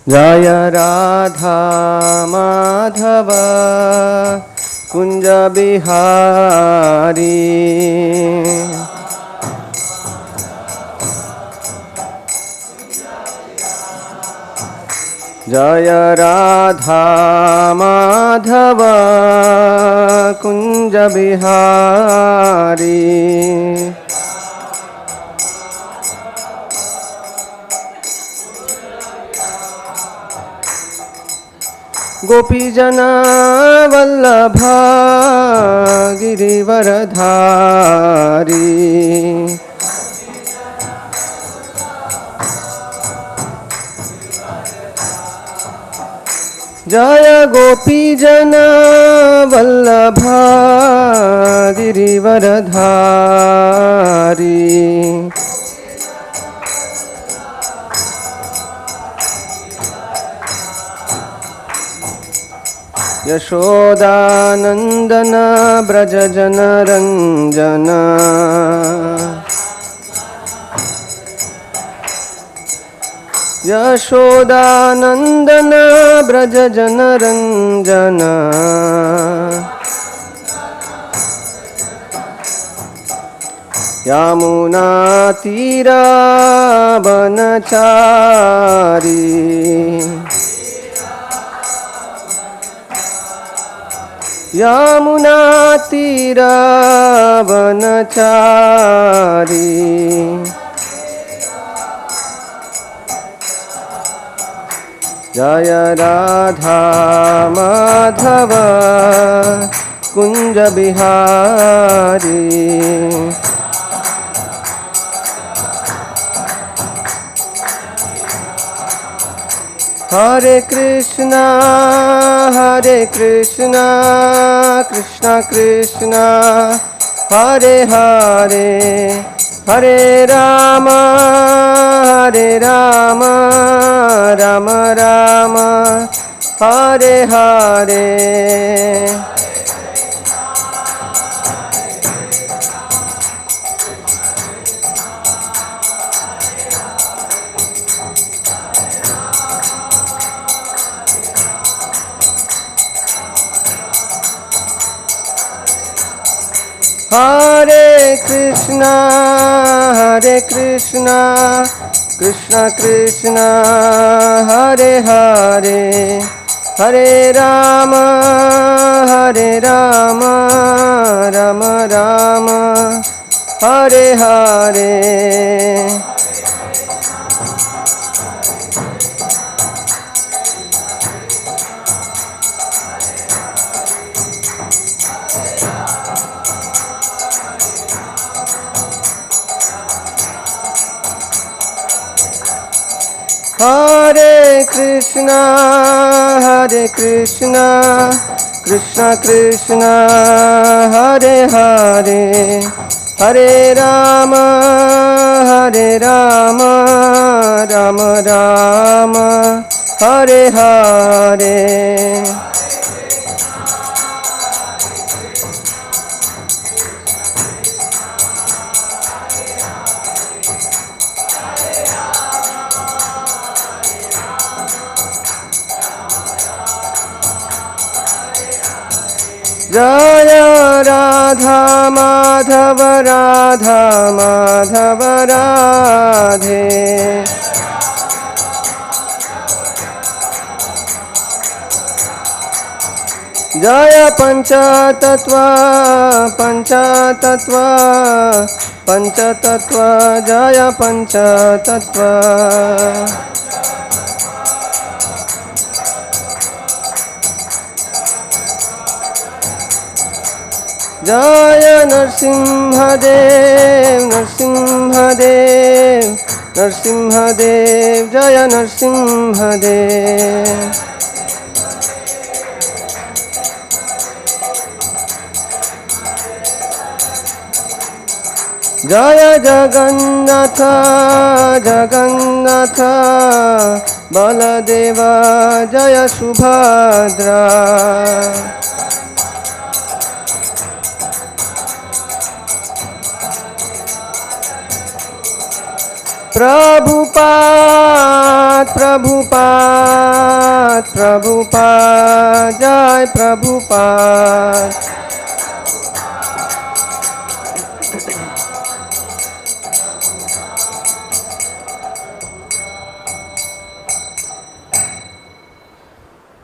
जय राधा माधव कुंज बिहारी। जय राधा माधव कुंज बिहारी। गोपी जना वल्लभा गिरिवरधारी। जय गोपी जना वल्लभा गिरिवरधारी। यशोदानंदन ब्रज जन रंजन। यशोदानंदन ब्रज जन रंजन। यमुना तीरा बनचारी। यमुना तीरा बनचारी। जय राधा माधव कुंज बिहारी। हरे कृष्णा कृष्णा कृष्णा हरे हरे, हरे राम राम राम हरे हरे। हरे कृष्णा कृष्णा कृष्णा हरे हरे, हरे राम राम राम हरे हरे। हरे कृष्णा कृष्णा कृष्णा हरे हरे, हरे राम राम राम हरे हरे। जय राधा माधव राधे। जय पंचतत्व जय पंचतत्व। जय नरसिंहदेव जय नरसिंहदेव। जय जगन्नाथ बलदेव जय Subhadra. Prabhupada Prabhupada, Prabhupada, Jai Prabhupada.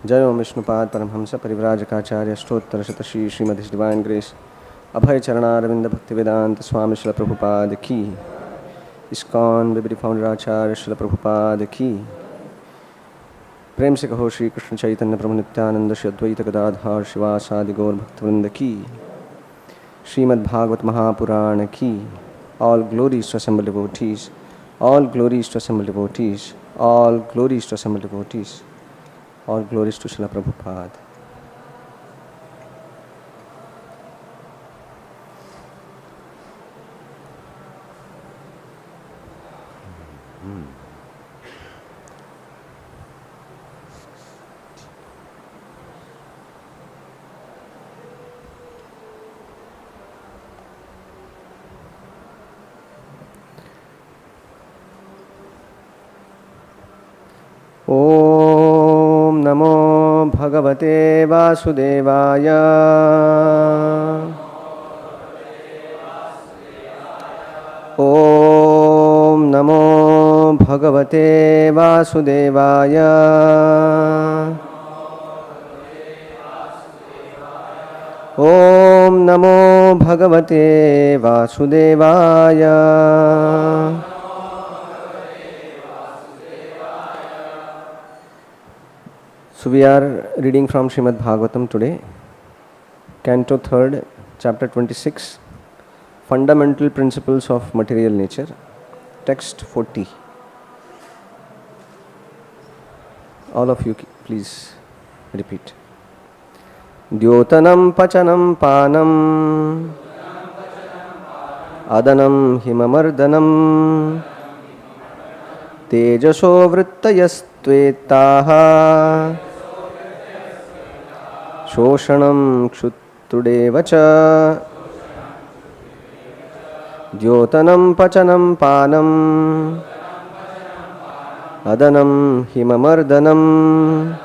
Jai Om Vishnupad Paramhamsa Parivrajakaacharya Stottra Shatashi Srimad His Divine Grace Abhay Charana Aravinda Bhaktivedanta Swami Srila Prabhupada Ki ISKCON Vibhiti Founder Acharya Srila Prabhupada Ki Prem Se Kaho Shri Krishna Chaitanya Prabhu Nityananda Shri Advaita Gadadhar Shivasadi Gaur Bhaktivinoda Ki Srimad Bhagavatam Mahapurana Ki. All glories to assembled devotees, all glories to assembled devotees, all glories to assembled devotees. All glories to Srila Prabhupada. Om Namo Bhagavate Vasudevaya. Om Namo Bhagavate Vasudevaya. Om Namo Bhagavate Vasudevaya. So we are reading from Srimad Bhagavatam today, Canto 3rd, Chapter 26, Fundamental Principles of Material Nature, Text 40. All of you please repeat. Dyotanam Pachanam Panam Adanam Himamardanam Tejaso Vrittayastvetaha Shoshanam Kshutudevacha Dyotanam Pachanam Panam Adanam Himamardanam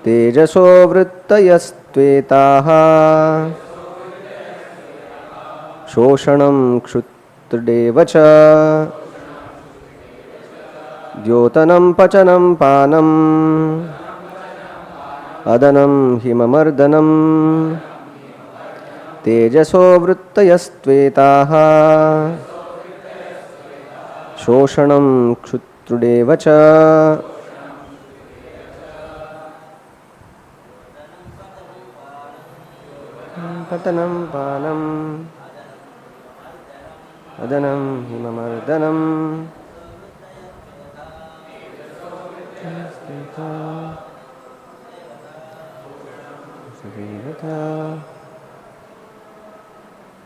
Tejaso Vrittayastvetaha Shoshanam Kshutudevacha Dyotanam Pachanam Panam Adanam Himamardanam Tejaso Vrittayastvetaha Shoshanam Kshutudevacha. Patanam Panam Adanam Himamardanam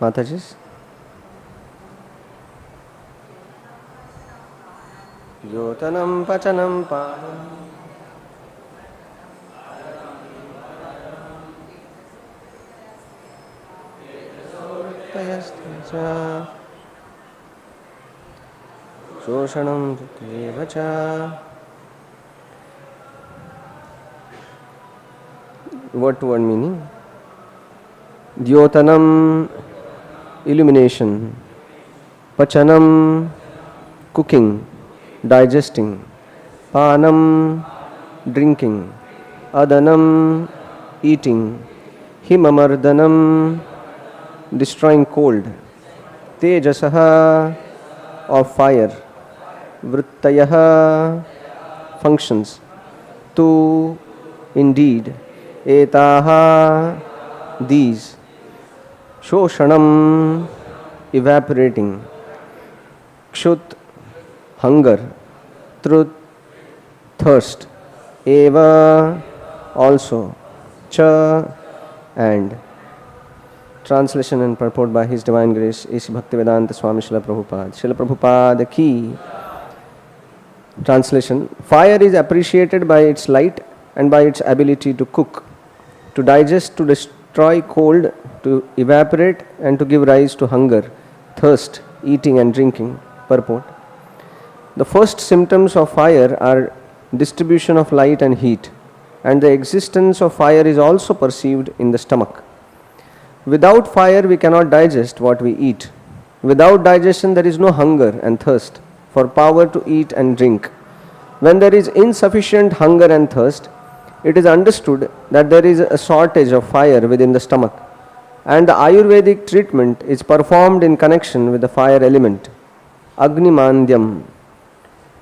Mataji's Yotanam Pachanam Panam Tayasthacha Shoshanam Devacha. Word to word meaning. Dyotanam, illumination. Pachanam, cooking, digesting. Panam, drinking. Adanam, eating. Himamardanam, destroying cold. Tejasaha, of fire. Vrittayaha, functions. Tu, indeed. Etaha, these. Shoshanam, evaporating. Kshut, hunger. Trut, thirst. Eva, also. Cha, and. Translation and purport by His Divine Grace A.C. Bhaktivedanta Swami Srila Prabhupada. Srila Prabhupada Ki. Translation. Fire is appreciated by its light and by its ability to cook, to digest, to destroy cold, to evaporate, and to give rise to hunger, thirst, eating and drinking. Purport. The first symptoms of fire are distribution of light and heat, and the existence of fire is also perceived in the stomach. Without fire, we cannot digest what we eat. Without digestion, there is no hunger and thirst for power to eat and drink. When there is insufficient hunger and thirst, it is understood that there is a shortage of fire within the stomach, and the Ayurvedic treatment is performed in connection with the fire element, Agni Mandyam.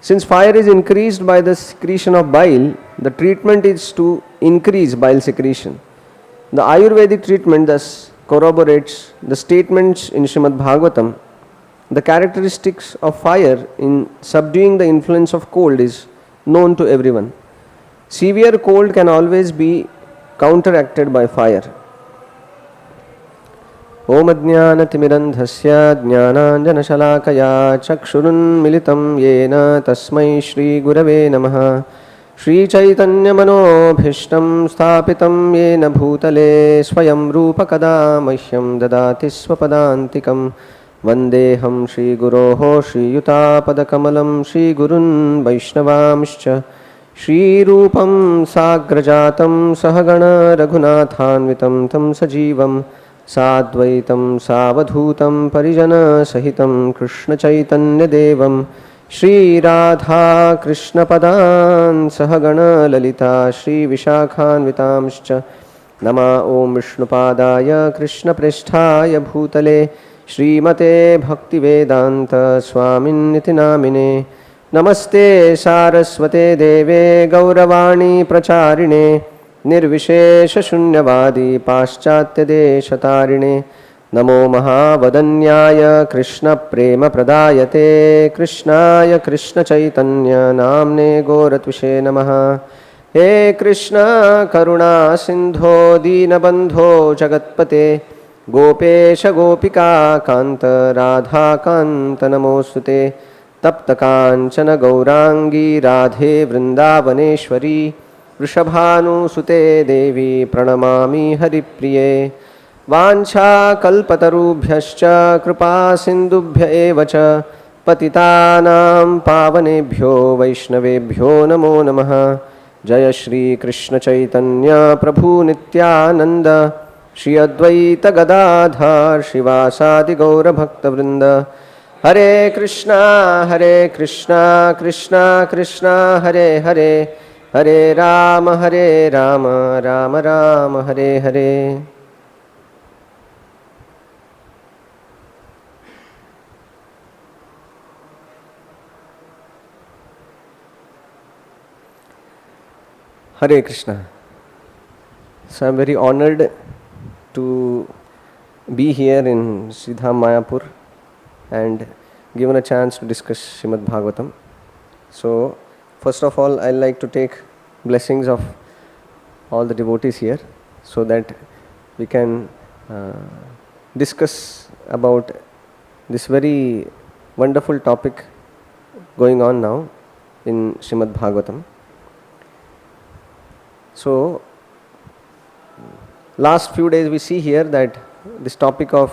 Since fire is increased by the secretion of bile, the treatment is to increase bile secretion. The Ayurvedic treatment thus corroborates the statements in Srimad Bhagavatam. The characteristics of fire in subduing the influence of cold is known to everyone. Severe cold can always be counteracted by fire. Om Ajnanatimirandhasya Jnananjanashalakaya Chakshurunmilitam Yena Tasmai Shri Gurave Namaha. Shri Chaitanya Manobhishtam Sthapitam Yena Bhutale Swayam Rupa Kada Mahyam Dadati Swapadantikam Vandeham Shri Guroho Shri Yutapadakamalam Shri Gurun Vaishnavamscha Shri Rupam Sagrajatam Sahagana Raghunathanvitam Tam Sajivam Sadvaitam Savadhutam Parijana Sahitam Krishna Chaitanya Devam Shri Radha Krishna Padan Sahagana Lalita Shri Vishakhanvitamscha Nama Om Vishnupadaya Krishna Prishthaya Bhutale Srimate Bhaktivedanta Swamin Niti Namine Namaste Saraswate Deve Gauravani Pracharine Nirvishesha Shunyavadi Paschatya Deshatarine Namo Mahavadanyaya Krishna Prema Pradayate Krishnaya Krishna Chaitanya Namne Goratvishe Namaha. He Krishna Karuna Sindho Dinabandho Jagatpate Gopesha Gopika Kanta Radha Kanta Namostute Tapta Kanchana Gaurangi Radhe Vrindavaneshwari Vrishabhanu Sute Devi Pranamami Haripriye Vancha Kalpatarubhyascha Kripa Sindubhya Evacha Patitanam Pavanebhyo Vaishnavebhyo Namo Namaha. Jaya Shri Krishna Chaitanya Prabhu Nityananda Shri Advaita Gadadhar Shivasadi Gaura Bhakta Vrinda. Hare Krishna Krishna Krishna Hare Hare Hare Rama Rama Rama Hare Hare. Hare Krishna. So I am very honored to be here in Sridham Mayapur and given a chance to discuss Srimad Bhagavatam. So first of all, I like to take blessings of all the devotees here so that we can discuss about this very wonderful topic going on now in Srimad Bhagavatam. So last few days we see here that this topic of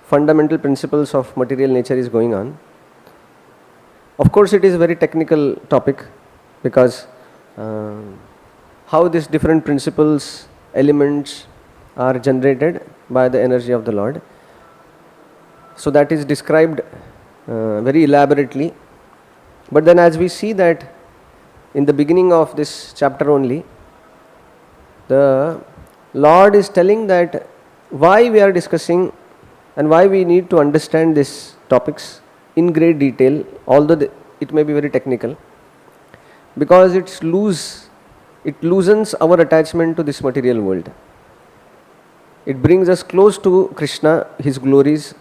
fundamental principles of material nature is going on. Of course, it is a very technical topic because how these different principles, elements are generated by the energy of the Lord. So that is described very elaborately. But then as we see that in the beginning of this chapter only, the Lord is telling that why we are discussing and why we need to understand these topics in great detail, although it may be very technical, because it loosens our attachment to this material world. It brings us close to Krishna, His glories.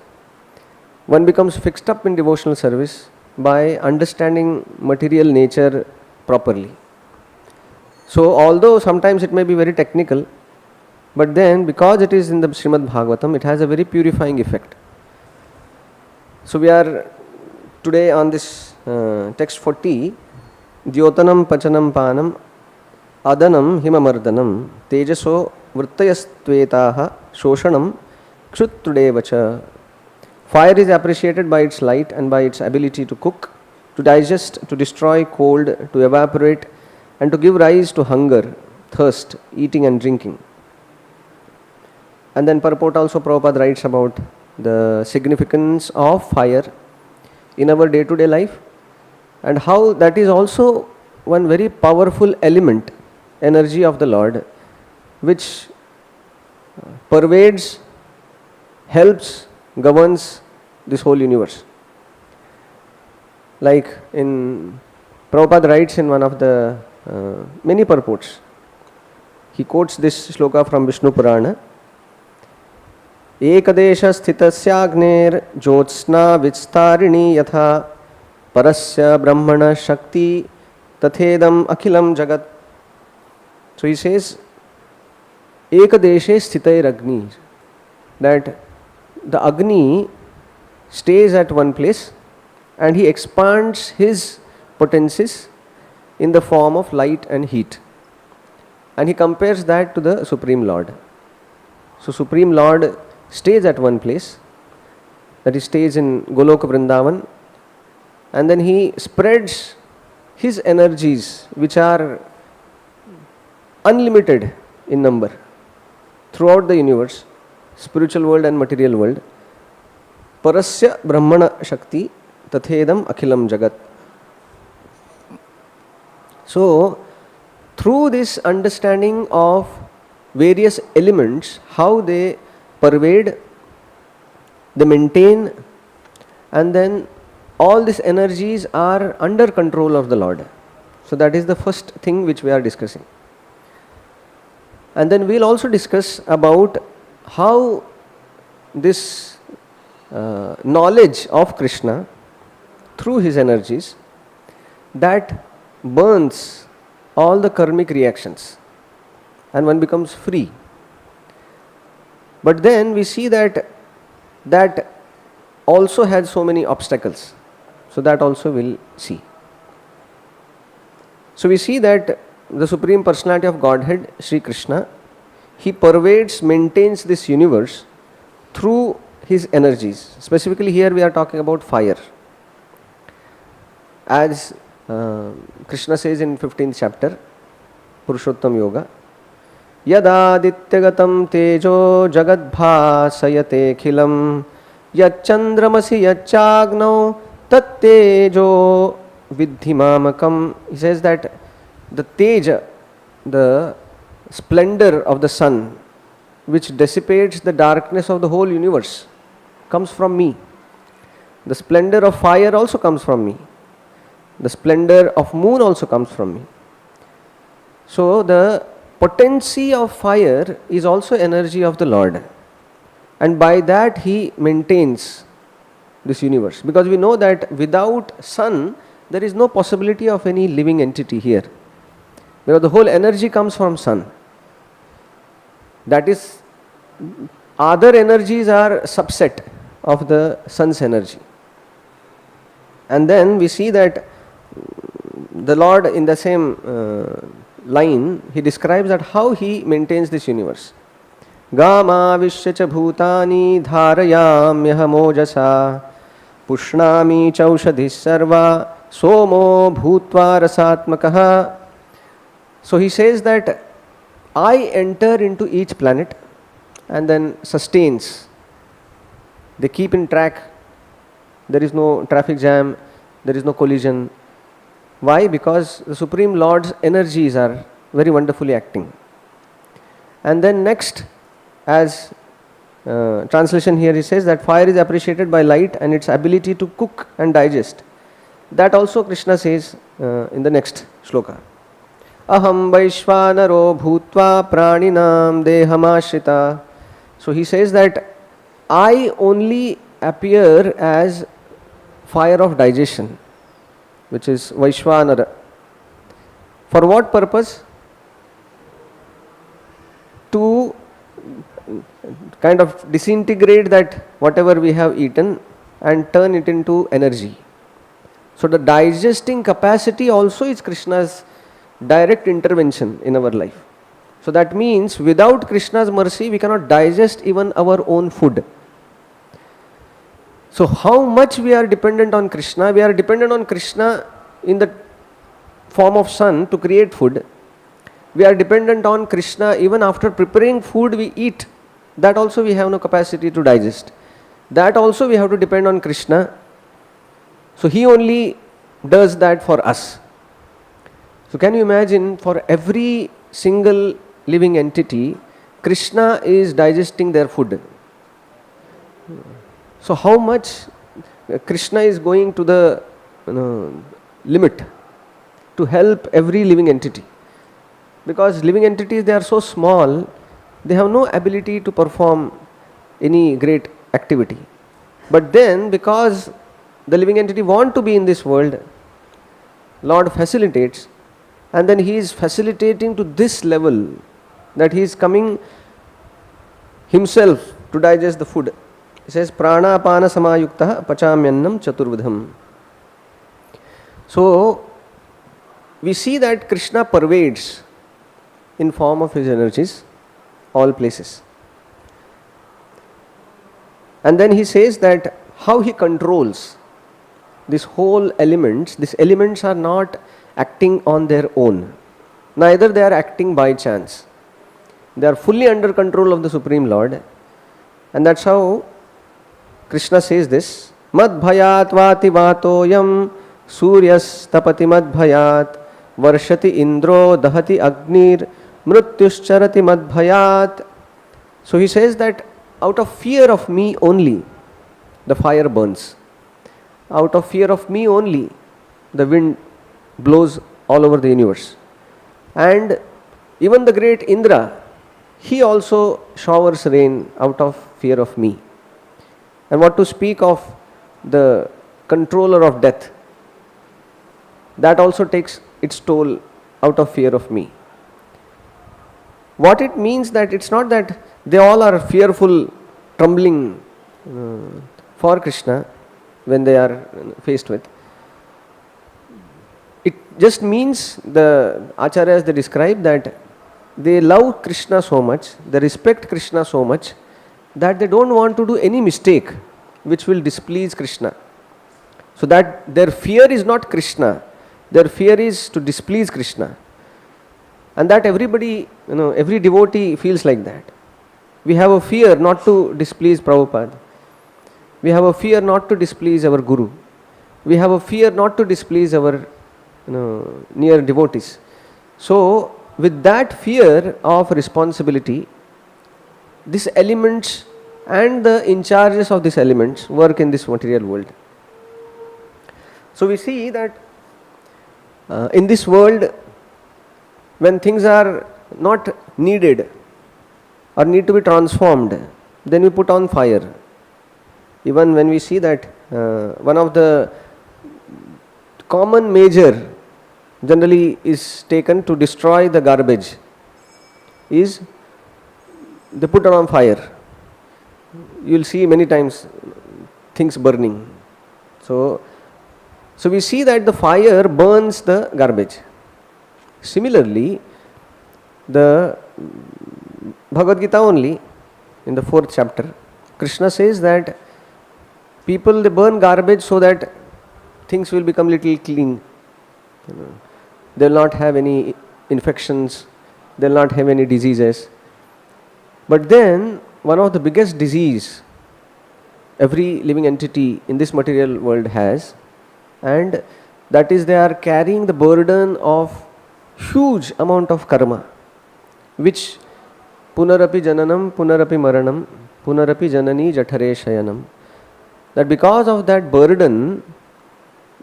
One becomes fixed up in devotional service by understanding material nature properly. So although sometimes it may be very technical, but then because it is in the Srimad Bhagavatam, it has a very purifying effect. So we are today on this text 40, Dyotanam Pachanam Panam Adanam Himamardanam Tejaso Vrittayastvetaha Shoshanam Kshuttrudevacha. Fire is appreciated by its light and by its ability to cook, to to digest, to destroy cold, to evaporate, and to give rise to hunger, thirst, eating and drinking. And then purport also Prabhupada writes about the significance of fire in our day-to-day life, and how that is also one very powerful element, energy of the Lord, which pervades, helps, governs this whole universe. Like in Prabhupada writes in one of the many purports, he quotes this shloka from Vishnu Purana. Ekadesha sthitasya jyotsna vistarini yatha parasya brahmana shakti tathedam akhilam jagat. So he says, Ekadeshe sthitair agni, that the Agni stays at one place and he expands his potencies in the form of light and heat. And he compares that to the Supreme Lord. So Supreme Lord stays at one place, that he stays in Goloka Vrindavan, and then he spreads his energies, which are unlimited in number, throughout the universe, spiritual world and material world. Parasya Brahmana Shakti Tathedam Akhilam Jagat. So, through this understanding of various elements, how they pervade, they maintain, and then all these energies are under control of the Lord. So that is the first thing which we are discussing. And then we'll also discuss about how this knowledge of Krishna through his energies, that burns all the karmic reactions and one becomes free. But then we see that that also has so many obstacles. So that also we'll see. So we see that the Supreme Personality of Godhead, Sri Krishna, he pervades, maintains this universe through his energies. Specifically here we are talking about fire. As Krishna says in 15th chapter, Purushottam Yoga, Yadadityagatam tejo jagadbhasayate khilam yachandramasi yachagno tat tejo vidhimamakam. He says that the teja, the splendor of the sun, which dissipates the darkness of the whole universe, comes from me. The splendor of fire also comes from me. The splendor of moon also comes from me. So the potency of fire is also energy of the Lord, and by that he maintains this universe, because we know that without sun there is no possibility of any living entity here, because the whole energy comes from sun. That is, other energies are subset of the sun's energy. And then we see that the Lord, in the same line, he describes that how he maintains this universe. Gama vishya bhutani dharayamyaham ojasa pushnami chaushadhi sarva somo bhutva rasatmakaha. So he says that I enter into each planet and then sustains. They keep in track. There is no traffic jam, there is no collision. Why? Because the Supreme Lord's energies are very wonderfully acting. And then next, as translation here, he says that fire is appreciated by light and its ability to cook and digest. That also Krishna says in the next shloka. Aham Vaishvanaro Bhutva Praninam Dehamashrita. So he says that I only appear as fire of digestion, which is Vaishvanara. For what purpose? To kind of disintegrate that whatever we have eaten and turn it into energy. So the digesting capacity also is Krishna's direct intervention in our life. So that means without Krishna's mercy we cannot digest even our own food. So how much we are dependent on Krishna? We are dependent on Krishna in the form of sun to create food. We are dependent on Krishna even after preparing food we eat. That also we have no capacity to digest. That also we have to depend on Krishna. So he only does that for us. So can you imagine, for every single living entity, Krishna is digesting their food. So how much Krishna is going to the limit to help every living entity. Because living entities, they are so small, they have no ability to perform any great activity. But then, because the living entity want to be in this world, Lord facilitates, and then he is facilitating to this level that he is coming himself to digest the food. He says, prana apana samayukta pachamyannam chaturvidham. So we see that Krishna pervades in form of his energies all places. And then he says that how he controls this whole elements. These elements are not acting on their own. Neither they are acting by chance. They are fully under control of the Supreme Lord. And that's how Krishna says this. Mad bhayat vati vatoyam suryas tapati mad bhayat varshati indro dahati agnir mrityuscharati mad bhayat. So he says that out of fear of me only the fire burns. Out of fear of me only the wind blows all over the universe. And even the great Indra, he also showers rain out of fear of me. And what to speak of the controller of death, that also takes its toll out of fear of me. What it means, that it's not that they all are fearful, trembling for Krishna when they are faced with. It just means, the Acharyas, they describe that they love Krishna so much, they respect Krishna so much, that they don't want to do any mistake which will displease Krishna. So that their fear is not Krishna, their fear is to displease Krishna. And that everybody, every devotee feels like that. We have a fear not to displease Prabhupada. We have a fear not to displease our Guru. We have a fear not to displease our near devotees. So with that fear of responsibility, these elements and the in charges of these elements work in this material world. So we see that in this world, when things are not needed or need to be transformed, then we put on fire. Even when we see that one of the common measure generally is taken to destroy the garbage is they put it on fire. You will see many times things burning. So we see that the fire burns the garbage. Similarly, the Bhagavad Gita only, in the 4th chapter, Krishna says that people, they burn garbage so that things will become little clean. They will not have any infections, they will not have any diseases. But then, one of the biggest disease every living entity in this material world has, and that is they are carrying the burden of huge amount of karma, which punarapi jananam, punarapi maranam, punarapi janani jathare shayanam. That because of that burden,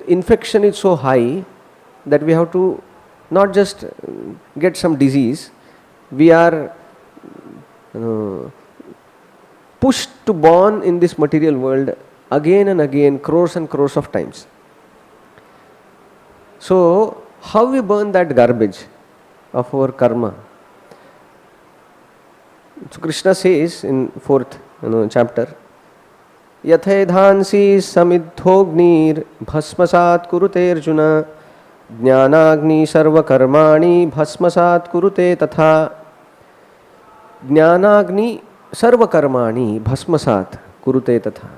infection is so high that we have to not just get some disease, we are pushed to born in this material world again and again, crores and crores of times. So how we burn that garbage of our karma? So Krishna says in 4th chapter, Yathedhansi samidhognir bhasmasat kurute arjuna jnanagni sarva karmani bhasmasat kurute tatha. Jnanagni sarva karmani bhasmasat kurute tatha.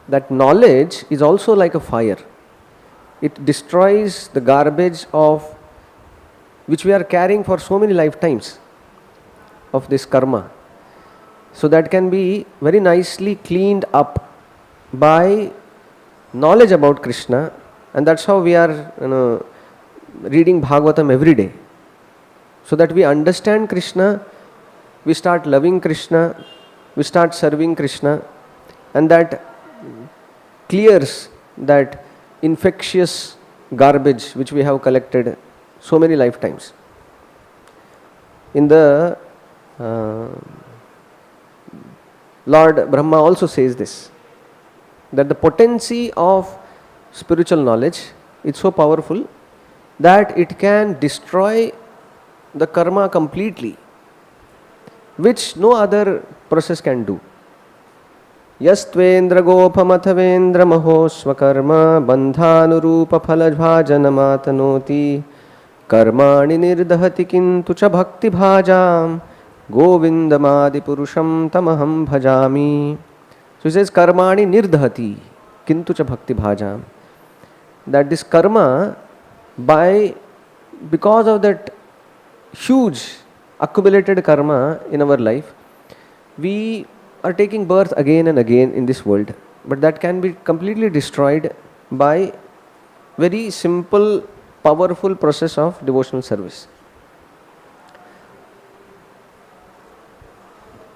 that knowledge is also like a fire. It destroys the garbage of which we are carrying for so many lifetimes of this karma. So that can be very nicely cleaned up by knowledge about Krishna, and that's how we are reading Bhagavatam every day. So that we understand Krishna, we start loving Krishna, we start serving Krishna, and that clears that infectious garbage which we have collected so many lifetimes. In the Lord Brahma also says this, that the potency of spiritual knowledge is so powerful that it can destroy the karma completely, which no other process can do. Yastvendra gophamathavendra mahosvakarma bandhanurupa phalabhajanamatanoti karmani nirdahati kintu cha bhakti bhajam govindamadi purusham tamaham bhajami. So he says karmani nirdahati kintu cha bhakti bhajam. That this karma, because of that huge accumulated karma in our life, we are taking birth again and again in this world, but that can be completely destroyed by very simple, powerful process of devotional service.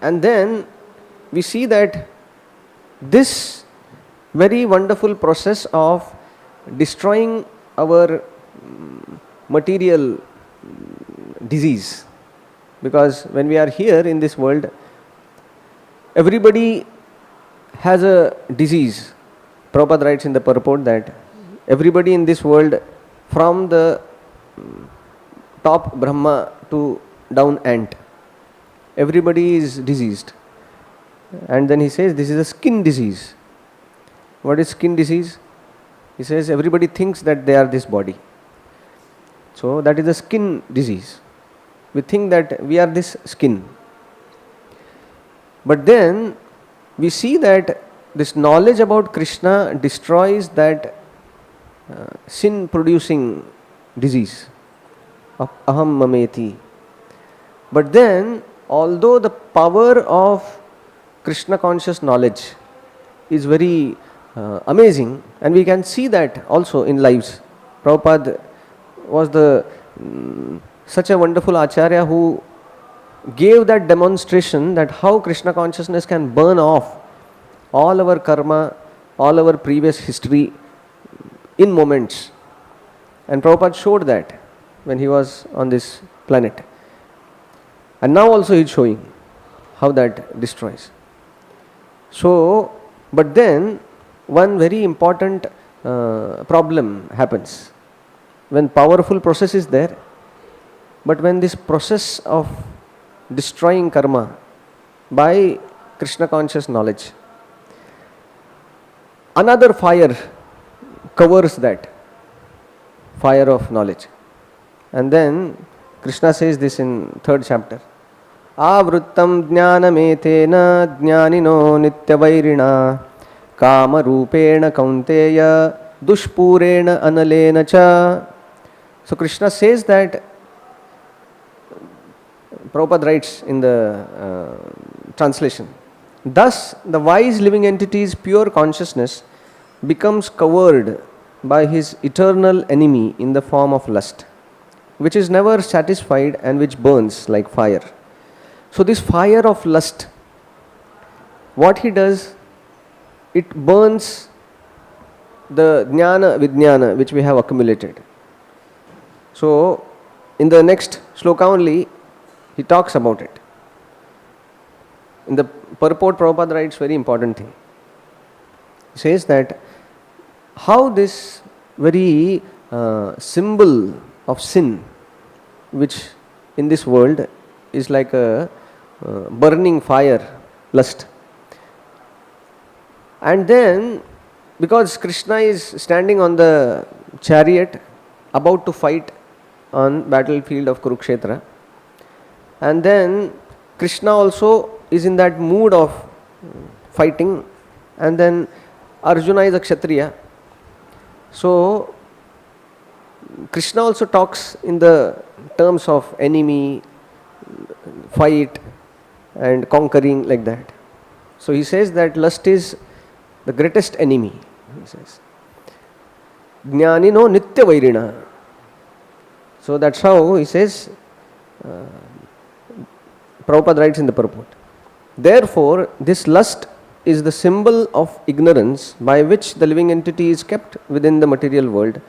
And then we see that this very wonderful process of destroying our material disease, because when we are here in this world, everybody has a disease. Prabhupada writes in the purport that everybody in this world, from the top Brahma to down ant, everybody is diseased. And then he says this is a skin disease. What is skin disease? He says everybody thinks that they are this body. So that is a skin disease. We think that we are this skin. But then we see that this knowledge about Krishna destroys that sin producing disease of aham mameti. But then, although the power of Krishna conscious knowledge is very amazing, and we can see that also in lives. Prabhupada was such a wonderful acharya who gave that demonstration that how Krishna consciousness can burn off all our karma, all our previous history in moments. And Prabhupada showed that when he was on this planet. And now also he is showing how that destroys. So, but then one very important problem happens. When powerful process is there, but when this process of destroying karma by Krishna conscious knowledge, another fire covers that fire of knowledge. And then Krishna says this in 3rd chapter. Avrittam jnanametena jnanino nityavairina kama rupena kaunteya dushpurena analena cha. So Krishna says that, Prabhupada writes in the translation, thus the wise living entity's pure consciousness becomes covered by his eternal enemy in the form of lust, which is never satisfied and which burns like fire. So this fire of lust, what he does, it burns the jnana vijnana which we have accumulated. So in the next shloka only, he talks about it. In the purport, Prabhupada writes very important thing. He says that how this very symbol of sin, which in this world is like a burning fire, lust. And then, because Krishna is standing on the chariot about to fight on battlefield of Kurukshetra, and then Krishna also is in that mood of fighting, and then Arjuna is a Kshatriya. So Krishna also talks in the terms of enemy, fight and conquering, like that. So he says that lust is the greatest enemy. He says, Jnanino nitya vairina. So that's how he says, Prabhupada writes in the purport. Therefore, this lust is the symbol of ignorance by which the living entity is kept within the material world.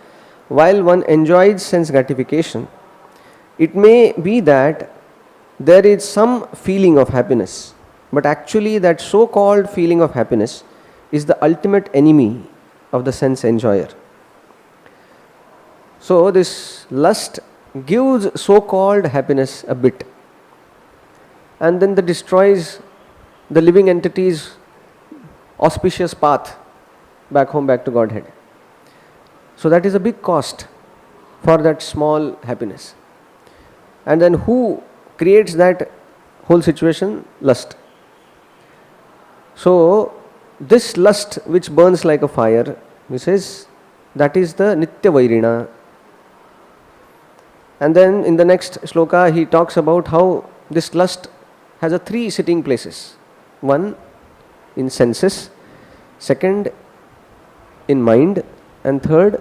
While one enjoys sense gratification, it may be that there is some feeling of happiness, but actually that so-called feeling of happiness is the ultimate enemy of the sense enjoyer. So this lust gives so-called happiness a bit, and then that destroys the living entity's auspicious path back home, back to Godhead. So that is a big cost for that small happiness. And then who creates that whole situation? Lust. So this lust which burns like a fire, he says, that is the nitya vairina. And then in the next shloka he talks about how this lust has a 3 sitting places. One in senses, second in mind, and third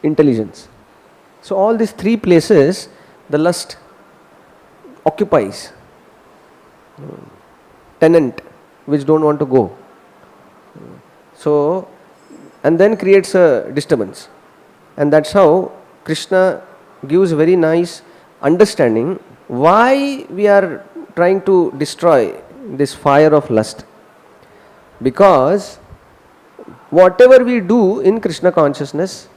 intelligence. So all these 3 places the lust occupies, tenant which don't want to go. So, and then creates a disturbance. And that's how Krishna gives very nice understanding why we are trying to destroy this fire of lust. Because whatever we do in Krishna consciousness,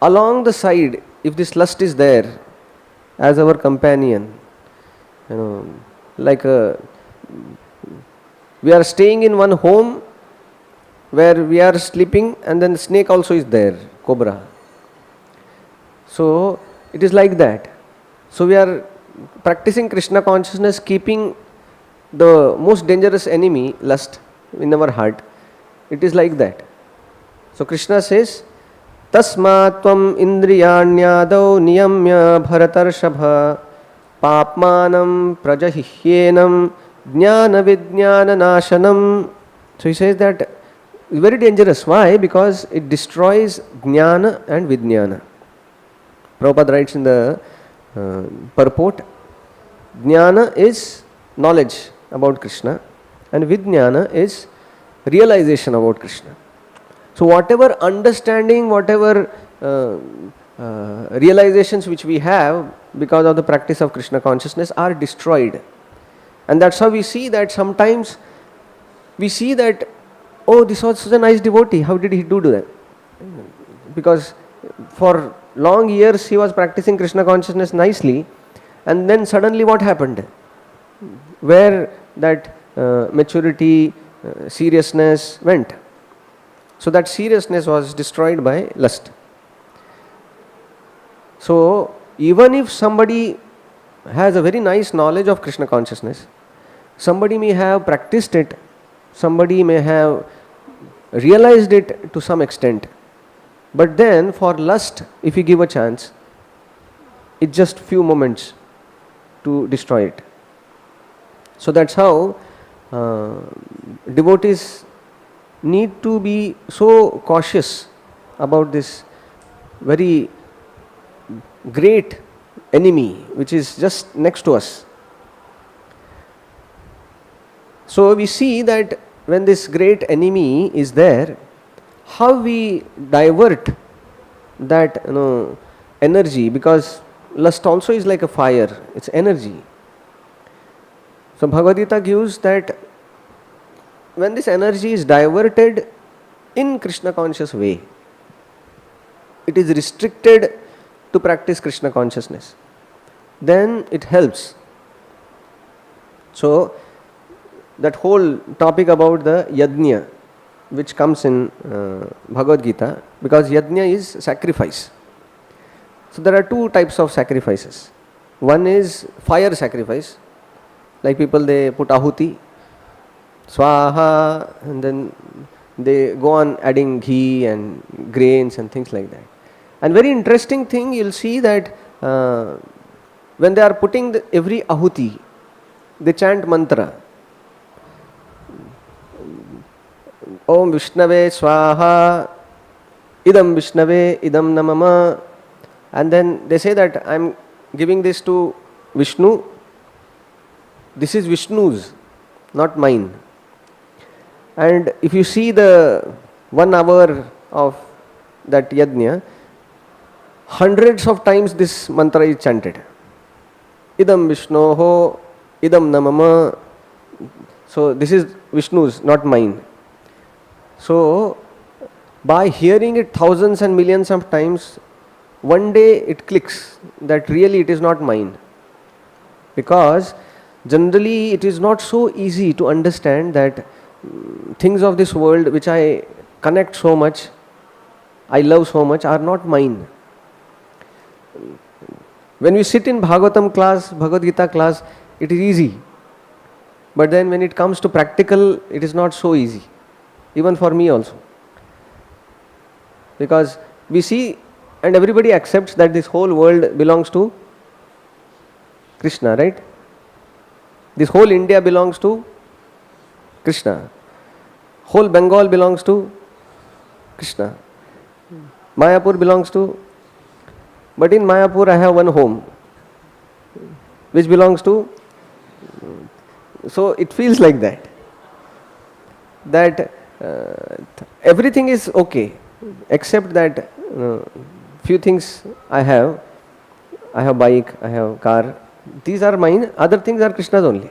along the side, if this lust is there as our companion, like we are staying in one home where we are sleeping, and then the snake also is there, cobra. So it is like that. So we are practicing Krishna consciousness, keeping the most dangerous enemy, lust, in our heart. It is like that. So Krishna says, Tasmat tvam indriyanyadau niyamya bharatarshapha papmanam prajahihyenam jnana vijnana nashanam. So he says that it's very dangerous. Why? Because it destroys jnana and vijnana. Prabhupada writes in the purport, jnana is knowledge about Krishna and vijnana is realization about Krishna. So whatever understanding, whatever realizations which we have because of the practice of Krishna consciousness are destroyed. And that's how we see that sometimes we see that, oh, this was such a nice devotee, how did he do that? Because for long years he was practicing Krishna consciousness nicely, and then suddenly what happened? Where that maturity, seriousness went. So that seriousness was destroyed by lust. So even if somebody has a very nice knowledge of Krishna consciousness, somebody may have practiced it, somebody may have realized it to some extent, but then for lust, if you give a chance, it's just few moments to destroy it. So that's how devotees need to be so cautious about this very great enemy which is just next to us. So we see that when this great enemy is there, how we divert that energy, because lust also is like a fire, it's energy. So Bhagavad Gita gives that when this energy is diverted in Krishna conscious way, it is restricted to practice Krishna consciousness, then it helps. So that whole topic about the yajna which comes in Bhagavad Gita, because yajna is sacrifice. So there are 2 types of sacrifices. One is fire sacrifice, like people they put ahuti, swaha, and then They go on adding ghee and grains and things like that. And very interesting thing, you'll see that when they are putting every ahuti, they chant mantra. Om Vishnave Swaha, Idam Vishnave, Idam Namama. And then they say that I am giving this to Vishnu. This is Vishnu's, not mine. And if you see the 1 hour of that yajna, hundreds of times this mantra is chanted. Idam Vishnoho, Idam Namama. So this is Vishnu's, not mine. So by hearing it thousands and millions of times, one day it clicks that really it is not mine. Because generally it is not so easy to understand that things of this world which I connect so much, I love so much, are not mine. When we sit in Bhagavatam class, Bhagavad Gita class, it is easy. But then when it comes to practical, it is not so easy. Even for me also. Because we see and everybody accepts that this whole world belongs to Krishna, right? This whole India belongs to Krishna. Whole Bengal belongs to Krishna. Mayapur belongs to... But in Mayapur I have one home which belongs to... So it feels like that. That everything is okay except that few things I have bike, I have car, these are mine, other things are Krishna's only.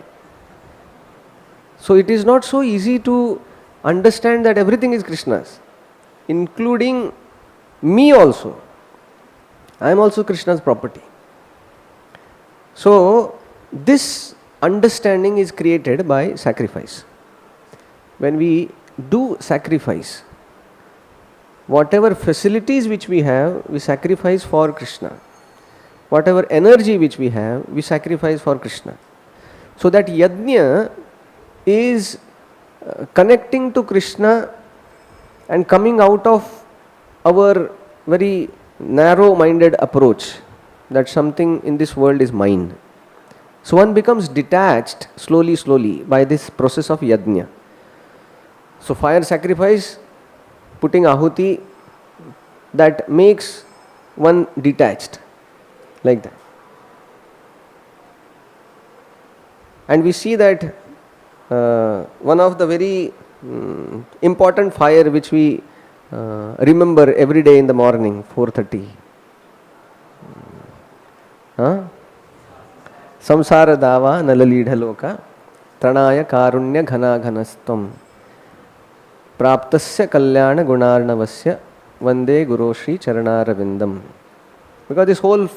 So it is not so easy to understand that everything is Krishna's, including me also. I am also Krishna's property. So this understanding is created by sacrifice. When we do sacrifice, whatever facilities which we have, we sacrifice for Krishna. Whatever energy which we have, we sacrifice for Krishna. So that yajna is connecting to Krishna and coming out of our very narrow-minded approach that something in this world is mine. So one becomes detached slowly by this process of yajna. So fire sacrifice, putting ahuti, that makes one detached, like that. And we see that one of the very important fire which we remember every day in the morning, 4:30. Samsara dava nalalidhaloka tranaya karunya ghana ghanastvam praptasya kalyana gunarnavasya vande guru shri charanaravindam. Because this whole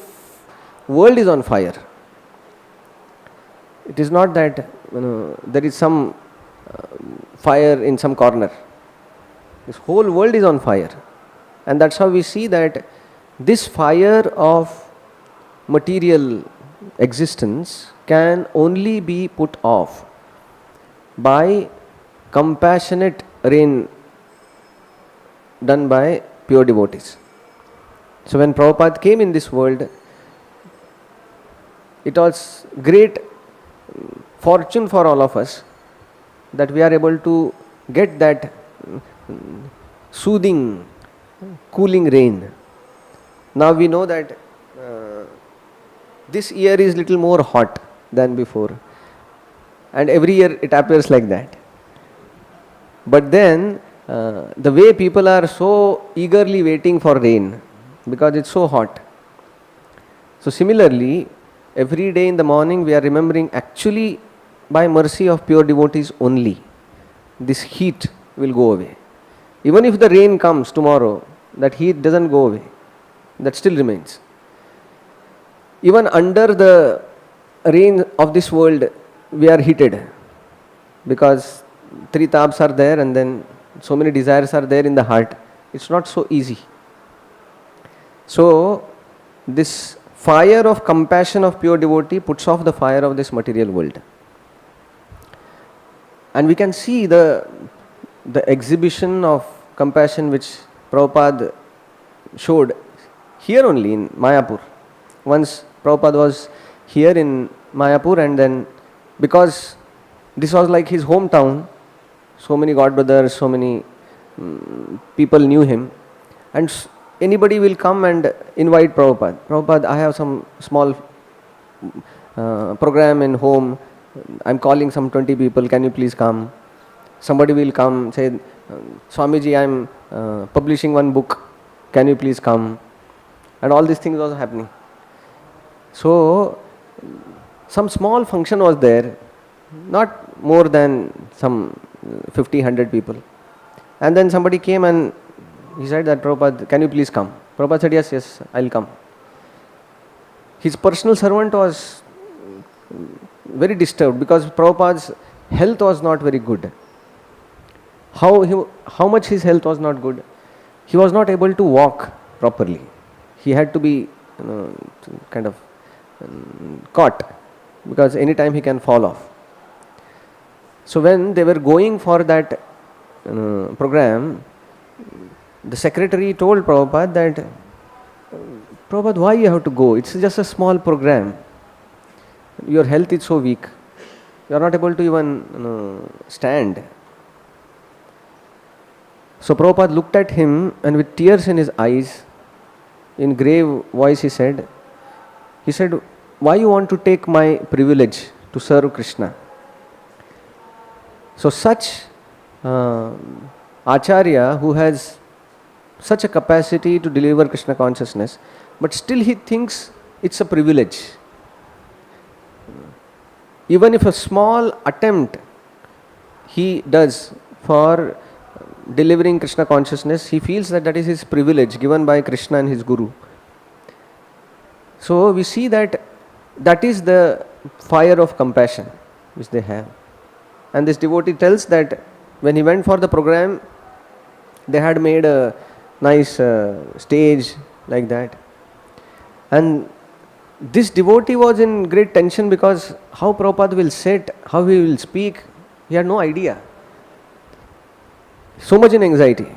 world is on fire. It is not that there is some fire in some corner. This whole world is on fire. And that's how we see that this fire of material existence can only be put off by compassionate rain done by pure devotees. So when Prabhupada came in this world, it was great fortune for all of us that we are able to get that soothing, cooling rain. Now we know that this year is little more hot than before, and every year it appears like that. But then the way people are so eagerly waiting for rain because it's so hot. So similarly, every day in the morning we are remembering, actually by mercy of pure devotees only, this heat will go away. Even if the rain comes tomorrow, that heat doesn't go away. That still remains. Even under the rain of this world, we are heated because three tabs are there and then so many desires are there in the heart. It's not so easy. So this fire of compassion of pure devotee puts off the fire of this material world. And we can see the the exhibition of compassion which Prabhupada showed here only in Mayapur. Once Prabhupada was here in Mayapur, and then because this was like his hometown, so many god brothers, so many people knew him, and anybody will come and invite Prabhupada. Prabhupada, I have some small program in home, I'm calling some 20 people, can you please come? Somebody will come, say, Swamiji, I'm publishing one book, can you please come? And all these things was happening. So, some small function was there, not more than some 50, 100 people. And then somebody came and he said that, Prabhupada, can you please come? Prabhupada said, yes, yes, I'll come. His personal servant was very disturbed because Prabhupada's health was not very good. How much his health was not good? He was not able to walk properly. He had to be kind of caught because anytime he can fall off. So when they were going for that program, the secretary told Prabhupada that, Prabhupada, why you have to go? It's just a small program. Your health is so weak. You are not able to even stand. So Prabhupada looked at him and with tears in his eyes, in grave voice he said, why you want to take my privilege to serve Krishna? So such Acharya who has such a capacity to deliver Krishna consciousness, but still he thinks it's a privilege. Even if a small attempt he does for delivering Krishna consciousness, he feels that that is his privilege given by Krishna and his Guru. So we see that that is the fire of compassion which they have. And this devotee tells that when he went for the program, they had made a nice stage like that. And this devotee was in great tension because how Prabhupada will sit, how he will speak, he had no idea. So much in anxiety.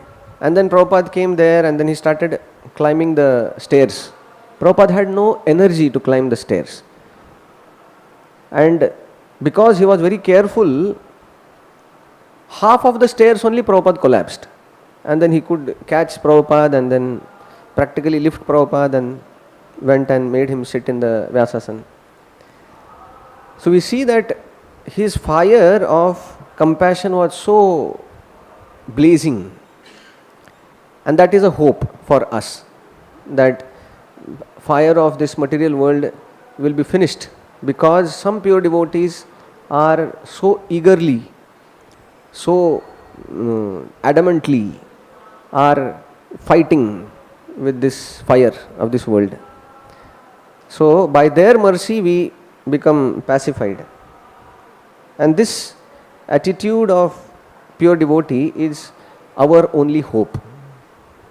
And then Prabhupada came there and then he started climbing the stairs. Prabhupada had no energy to climb the stairs. And because he was very careful, half of the stairs only Prabhupada collapsed. And then he could catch Prabhupada and then practically lift Prabhupada and went and made him sit in the Vyasasana. So we see that his fire of compassion was so blazing. And that is a hope for us, that fire of this material world will be finished because some pure devotees are so eagerly, so adamantly are fighting with this fire of this world. So by their mercy we become pacified. And this attitude of pure devotee is our only hope.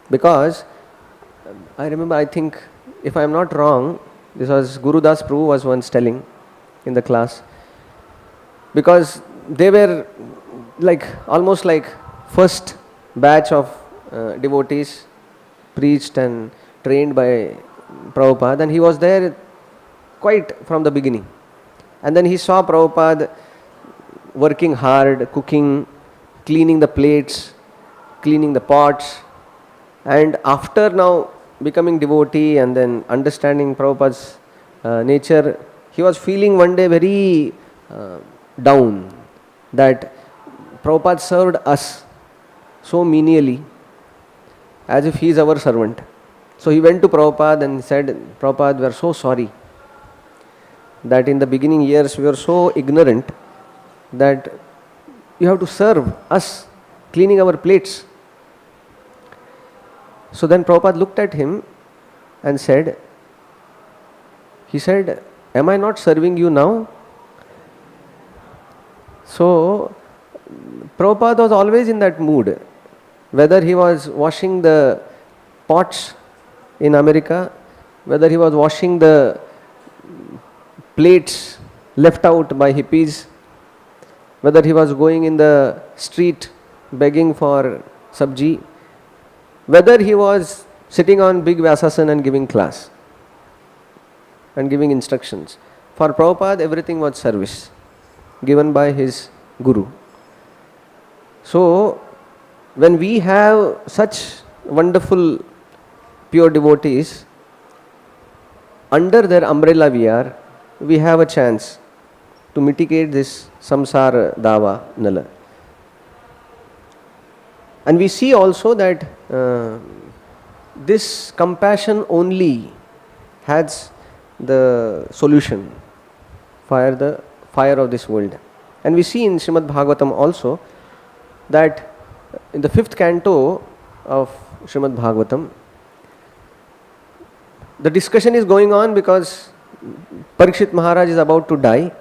Because I remember, I think, if I am not wrong, this was Guru Das Prabhu was once telling in the class, because they were like almost like first batch of devotees preached and trained by Prabhupada, and he was there quite from the beginning. And then he saw Prabhupada working hard, cooking, cleaning the plates, cleaning the pots, and after now becoming devotee and then understanding Prabhupada's nature, he was feeling one day very down that Prabhupada served us so menially as if he is our servant. So he went to Prabhupada and said, Prabhupada, we are so sorry that in the beginning years we were so ignorant that you have to serve us, cleaning our plates. So then Prabhupada looked at him and said, am I not serving you now? So Prabhupada was always in that mood, whether he was washing the pots in America, whether he was washing the plates left out by hippies, whether he was going in the street begging for sabji, whether he was sitting on big Vyasasan and giving class and giving instructions. For Prabhupada, everything was service given by his Guru. So, when we have such wonderful pure devotees, under their umbrella we have a chance to mitigate this samsara dava nala. And we see also that this compassion only has the solution for the fire of this world. And we see in Srimad Bhagavatam also that in the 5th canto of Srimad Bhagavatam, the discussion is going on because Parikshit Maharaj is about to die,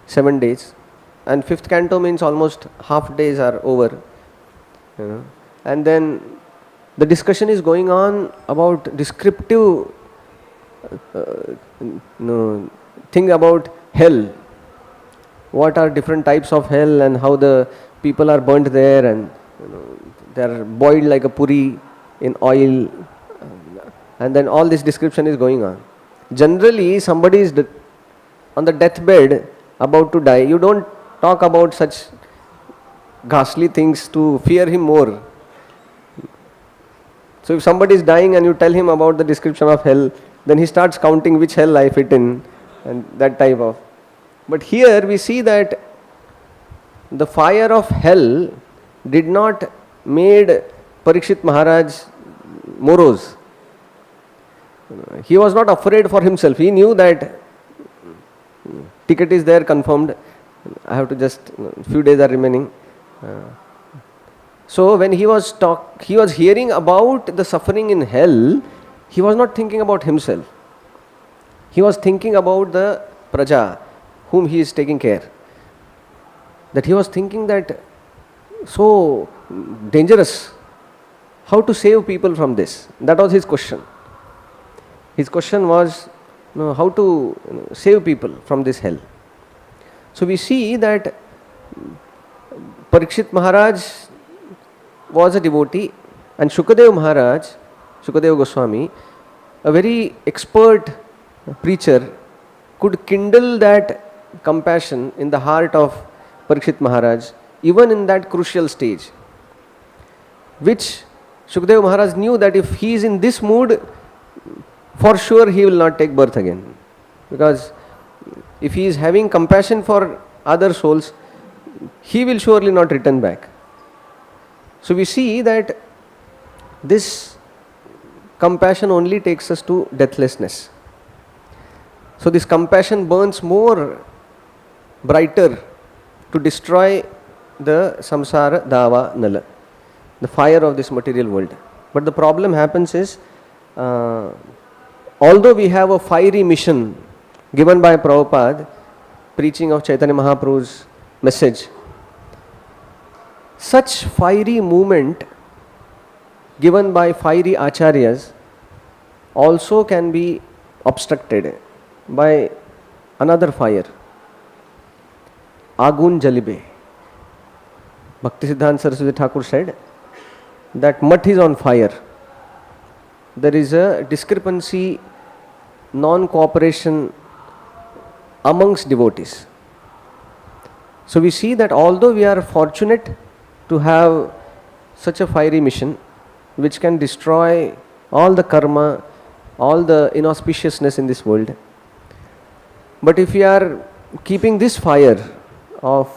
7 days, and 5th canto means almost half days are over. And then the discussion is going on about descriptive thing about hell. What are different types of hell and how the people are burnt there, and they are boiled like a puri in oil, and then all this description is going on. Generally, somebody is on the deathbed about to die. You don't talk about such ghastly things to fear him more. So if somebody is dying and you tell him about the description of hell, then he starts counting which hell I fit in, and that type of. But here we see that the fire of hell did not made Parikshit Maharaj morose. He was not afraid for himself. He knew that ticket is there, confirmed. I have to just, few days are remaining. So when he was hearing about the suffering in hell, he was not thinking about himself. He was thinking about the praja whom he is taking care. That he was thinking that so dangerous, how to save people from this? That was his question. His question was how to save people from this hell. So we see that Parikshit Maharaj was a devotee, and Shukadev Maharaj, Shukadev Goswami, a very expert preacher, could kindle that compassion in the heart of Parikshit Maharaj, even in that crucial stage, which Shukadev Maharaj knew that if he is in this mood, for sure he will not take birth again. Because if he is having compassion for other souls, he will surely not return back. So we see that this compassion only takes us to deathlessness. So this compassion burns more brighter to destroy the samsara dava nala, the fire of this material world. But the problem happens is, although we have a fiery mission given by Prabhupada, preaching of Chaitanya Mahaprabhu's message, such fiery movement given by fiery acharyas also can be obstructed by another fire, Agun Jalibe. Bhaktisiddhanta Saraswati Thakur said that mutt is on fire. There is a discrepancy, non-cooperation amongst devotees. So we see that although we are fortunate to have such a fiery mission which can destroy all the karma, all the inauspiciousness in this world, but if we are keeping this fire of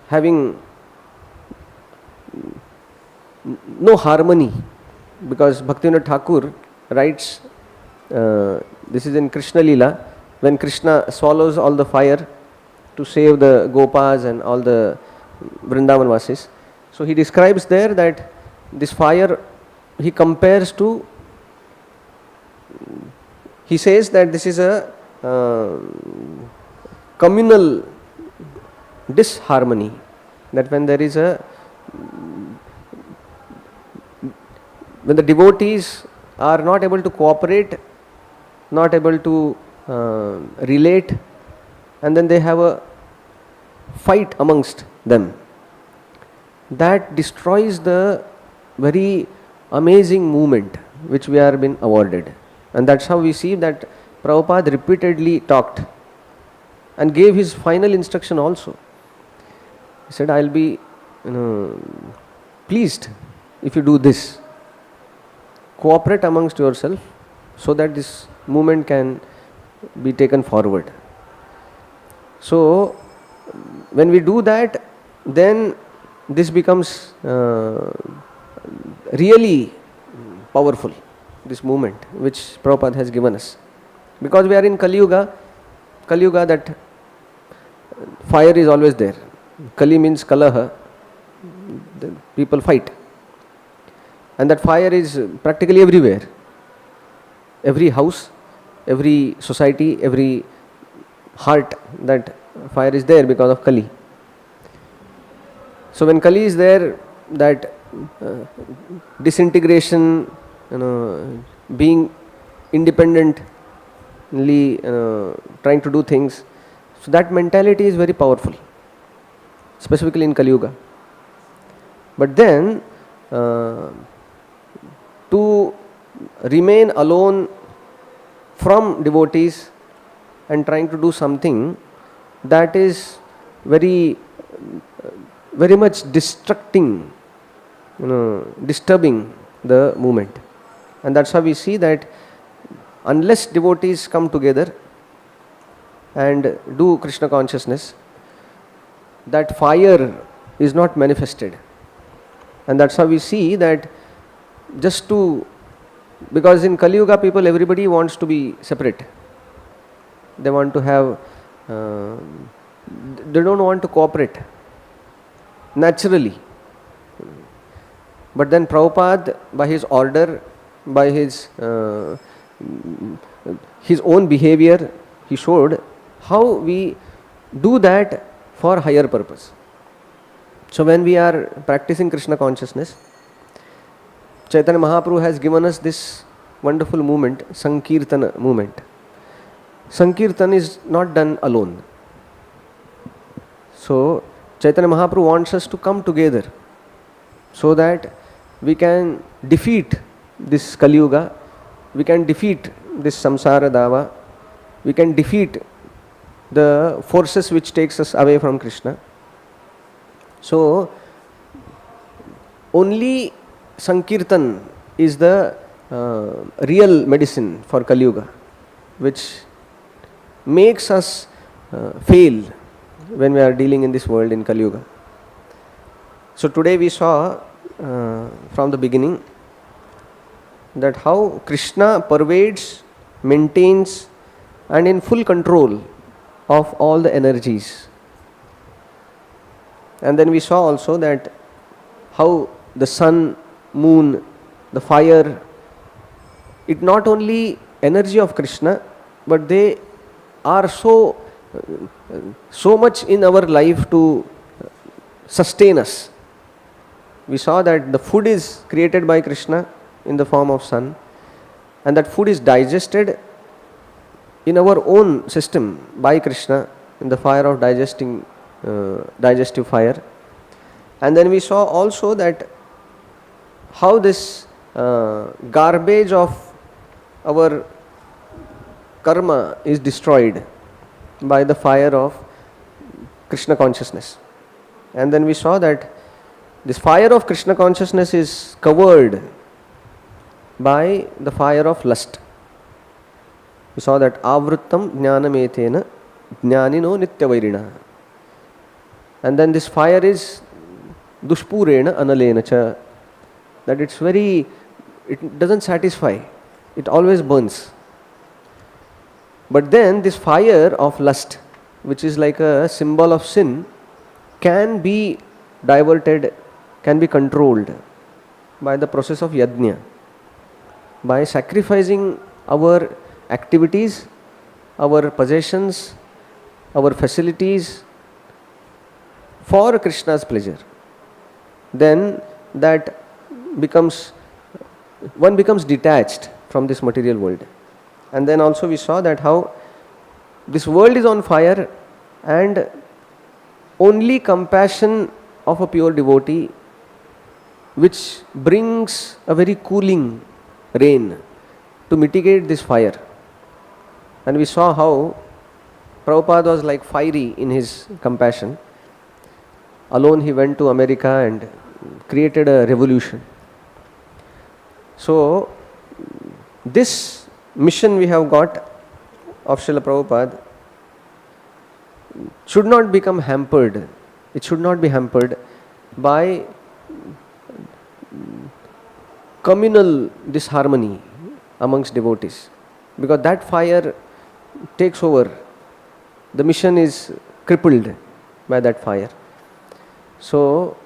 having no harmony, because Bhaktivinoda Thakur writes, this is in Krishna Leela, when Krishna swallows all the fire to save the Gopas and all the Vrindavan Vasis. So he describes there that this fire he compares to, he says that this is a communal disharmony, that when there is when the devotees are not able to cooperate, not able to relate, and then they have a fight amongst them. that destroys the very amazing movement which we are been awarded. And that's how we see that Prabhupada repeatedly talked and gave his final instruction also. He said, I'll be pleased if you do this. Cooperate amongst yourself so that this movement can be taken forward. So, when we do that, then this becomes really powerful, this movement which Prabhupada has given us. Because we are in Kali Yuga, that fire is always there. Kali means Kalaha, the people fight. And that fire is practically everywhere. Every house, every society, every heart, that fire is there because of Kali. So when Kali is there, that disintegration, being independently trying to do things, so that mentality is very powerful, specifically in Kali Yuga. But then to remain alone from devotees and trying to do something that is very much distracting, disturbing the movement. And that's how we see that unless devotees come together and do Krishna consciousness, that fire is not manifested. And that's how we see that because in Kali Yuga people, everybody wants to be separate. They want to have, they don't want to cooperate naturally. But then Prabhupada, by his order, by his own behavior, he showed how we do that for higher purpose. So when we are practicing Krishna consciousness, Chaitanya Mahaprabhu has given us this wonderful movement, Sankirtana movement. Sankirtan is not done alone. So Chaitanya Mahaprabhu wants us to come together so that we can defeat this Kali Yuga, we can defeat this samsara dava, we can defeat the forces which takes us away from Krishna. So only Sankirtan is the real medicine for Kali Yuga, which makes us fail when we are dealing in this world in Kali Yuga. So today we saw from the beginning that how Krishna pervades, maintains and in full control of all the energies. And then we saw also that how the sun, moon, the fire, it not only energy of Krishna, but they are so much in our life to sustain us. We saw that the food is created by Krishna in the form of sun, and that food is digested in our own system by Krishna in the fire of digestive fire. And then we saw also that how this garbage of our karma is destroyed by the fire of Krishna consciousness. And then we saw that this fire of Krishna consciousness is covered by the fire of lust. We saw that avrittam jnanametena jnanino nityavairina. And then this fire is dushpurena analena cha. That it doesn't satisfy, it always burns. But then this fire of lust, which is like a symbol of sin, can be diverted, can be controlled by the process of yajna, by sacrificing our activities, our possessions, our facilities for Krishna's pleasure. Then one becomes detached from this material world. And then also we saw that how this world is on fire and only compassion of a pure devotee which brings a very cooling rain to mitigate this fire. And we saw how Prabhupada was like fiery in his compassion. Alone he went to America and created a revolution. So this mission we have got of Srila Prabhupada should not become hampered. It should not be hampered by communal disharmony amongst devotees, because that fire takes over. The mission is crippled by that fire. So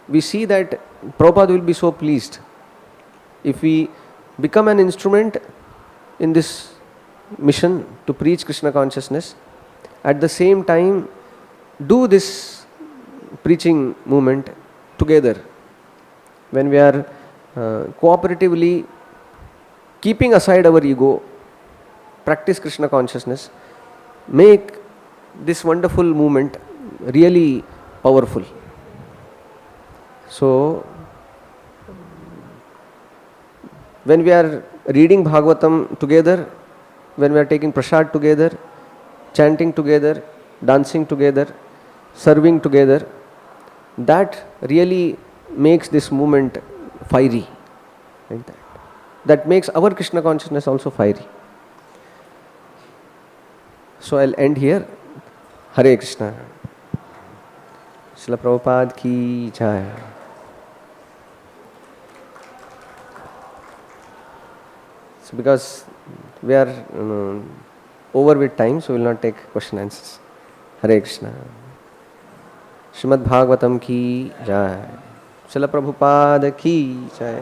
we see that Prabhupada will be so pleased if we become an instrument in this mission to preach Krishna consciousness, at the same time do this preaching movement together. When we are cooperatively keeping aside our ego, practice Krishna consciousness, make this wonderful movement really powerful. So when we are reading Bhagavatam together, when we are taking prasad together, chanting together, dancing together, serving together, that really makes this movement fiery. Like that. That makes our Krishna consciousness also fiery. So I'll end here. Hare Krishna. Srila Prabhupada ki jai. So because we are over with time, so we will not take question answers. Hare Krishna. Srimad Bhagavatam ki jai. Srila Prabhupada ki jai.